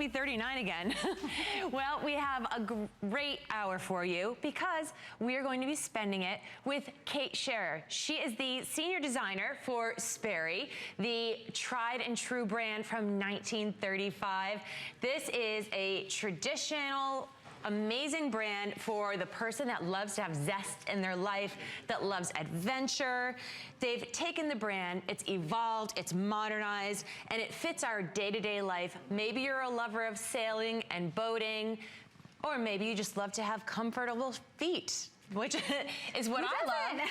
be 39 again. Well, we have a great hour for you because we are going to be spending it with Kate Scherer. She is the senior designer for Sperry, the tried and true brand from 1935. This is a traditional, amazing brand for the person that loves to have zest in their life, that loves adventure. They've taken the brand, it's evolved, it's modernized, and it fits our day-to-day life. Maybe you're a lover of sailing and boating, or maybe you just love to have comfortable feet, which is what I love.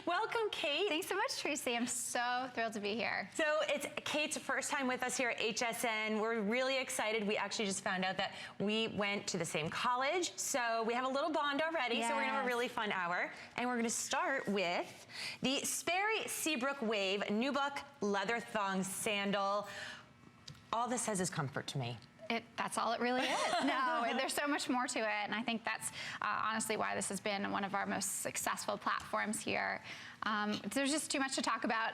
Welcome, Kate. Thanks so much, Tracy. I'm so thrilled to be here. So it's Kate's first time with us here at HSN. We're really excited. We actually just found out that we went to the same college, so we have a little bond already. Yes. So we're gonna have a really fun hour. And we're gonna start with the Sperry Seabrook Wave Nubuck Leather Thong Sandal. All this says is comfort to me. That's all it really is. No, there's so much more to it, and I think that's honestly why this has been one of our most successful platforms here. There's just too much to talk about.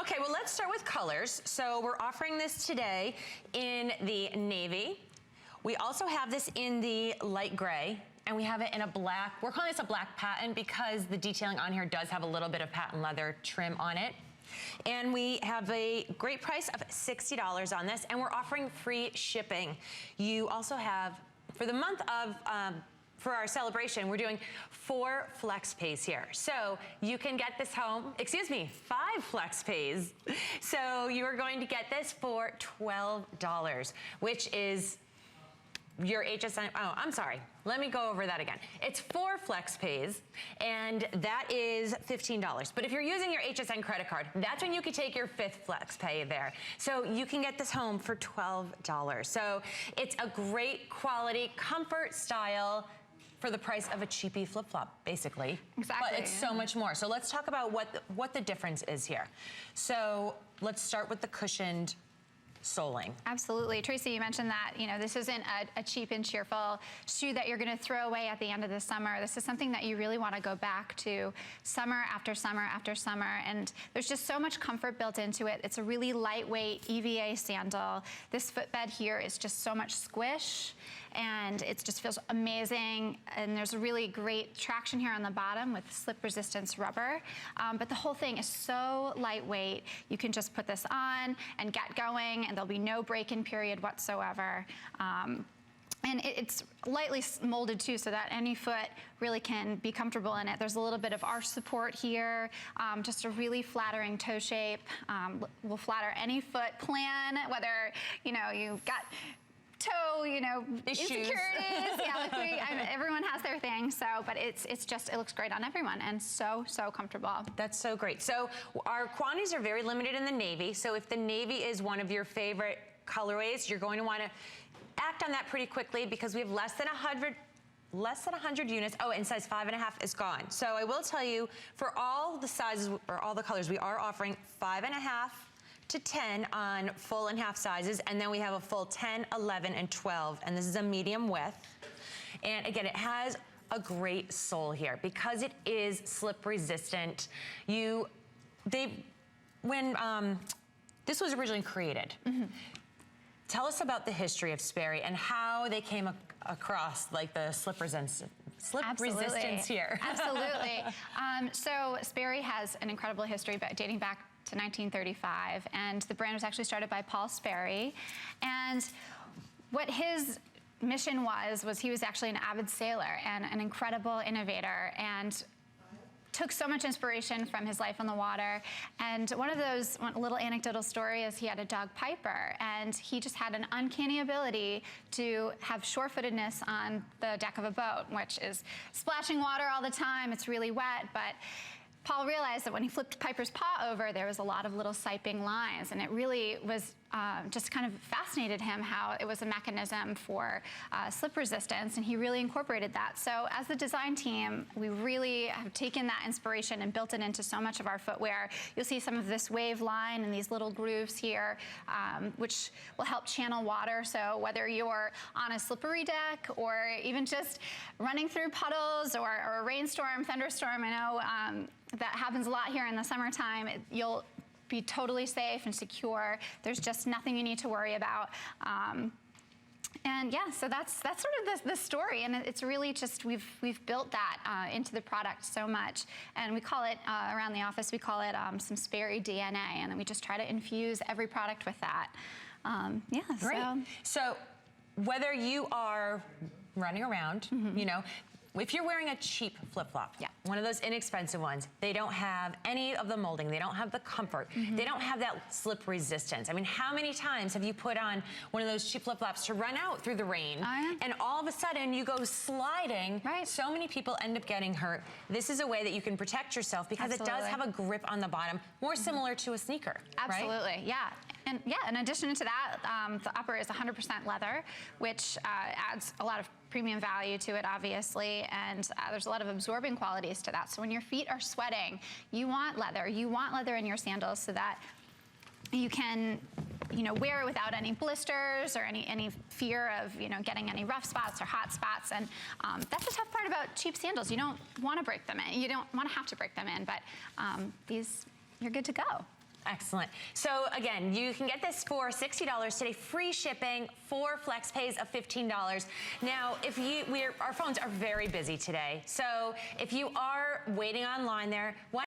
Okay, well, let's start with colors. So we're offering this today in the navy. We also have this in the light gray, and we have it in a black. We're calling this a black patent because the detailing on here does have a little bit of patent leather trim on it. And we have a great price of $60 on this, and we're offering free shipping. You also have, for the month of, for our celebration, we're doing 4 flex pays here. So you can get this home, 5 flex pays. So you are going to get this for $12, which is your HSN, oh, I'm sorry. Let me go over that again. It's 4 flex pays, and that is $15. But if you're using your HSN credit card, that's when you can take your 5th flex pay there. So you can get this home for $12. So it's a great quality, comfort style for the price of a cheapy flip-flop, basically. Exactly. But it's so much more. So let's talk about what the difference is here. So let's start with the cushioned soling. Absolutely. Tracy, you mentioned that, you know, this isn't a cheap and cheerful shoe that you're going to throw away at the end of the summer. This is something that you really want to go back to summer after summer after summer, and there's just so much comfort built into it. It's a really lightweight EVA sandal. This footbed here is just so much squish, and it just feels amazing, and there's a really great traction here on the bottom with slip resistance rubber, but the whole thing is so lightweight. You can just put this on and get going, and there'll be no break-in period whatsoever. And it's lightly molded too, so that any foot really can be comfortable in it. There's a little bit of arch support here, just a really flattering toe shape. Will flatter any foot plan, whether, you know, you've got toe, you know, insecurities. Yeah, like everyone has their thing. So, but it looks great on everyone, and so comfortable. That's so great. So our quantities are very limited in the navy. So if the navy is one of your favorite colorways, you're going to want to act on that pretty quickly because we have less than 100 units. Oh, and size 5.5 is gone. So I will tell you, for all the sizes or all the colors, we are offering 5.5 to 10 on full and half sizes, and then we have a full 10, 11, and 12, and this is a medium width. And again, it has a great sole here because it is slip resistant. When this was originally created, tell us about the history of Sperry and how they came across like the slip resistance here. Absolutely. So Sperry has an incredible history dating back to 1935, and the brand was actually started by Paul Sperry. And what his mission was he was actually an avid sailor and an incredible innovator, and took so much inspiration from his life on the water. And one little anecdotal story is he had a dog, Piper, and he just had an uncanny ability to have sure-footedness on the deck of a boat, which is splashing water all the time. It's really wet, but Paul realized that when he flipped Piper's paw over, there was a lot of little siping lines, and it really was just kind of fascinated him how it was a mechanism for slip resistance, and he really incorporated that. So as the design team, we really have taken that inspiration and built it into so much of our footwear. You'll see some of this wave line and these little grooves here, which will help channel water. So whether you're on a slippery deck or even just running through puddles or a rainstorm, thunderstorm, I know that happens a lot here in the summertime, you'll be totally safe and secure. There's just nothing you need to worry about. And yeah, so that's sort of the story, and it's really just we've built that into the product so much, and we call it around the office, we call it some Sperry DNA, and then we just try to infuse every product with that. Yeah, great. So whether you are running around, you know, if you're wearing a cheap flip-flop, one of those inexpensive ones, they don't have any of the molding, they don't have the comfort, they don't have that slip resistance. I mean, how many times have you put on one of those cheap flip-flops to run out through the rain, and all of a sudden you go sliding? So many people end up getting hurt. This is a way that you can protect yourself because it does have a grip on the bottom, more similar to a sneaker. Absolutely, yeah. And yeah, in addition to that, the upper is 100% leather, which adds a lot of premium value to it, obviously, and there's a lot of absorbing qualities to that. So when your feet are sweating, you want leather. You want leather in your sandals so that you can, you know, wear it without any blisters or any fear of, you know, getting any rough spots or hot spots. And that's the tough part about cheap sandals. You don't want to break them in. You don't want to have to break them in, but these, you're good to go. Excellent. So again, you can get this for $60 today, free shipping, 4 flex pays of $15. Now, if our phones are very busy today, so if you are waiting online there, why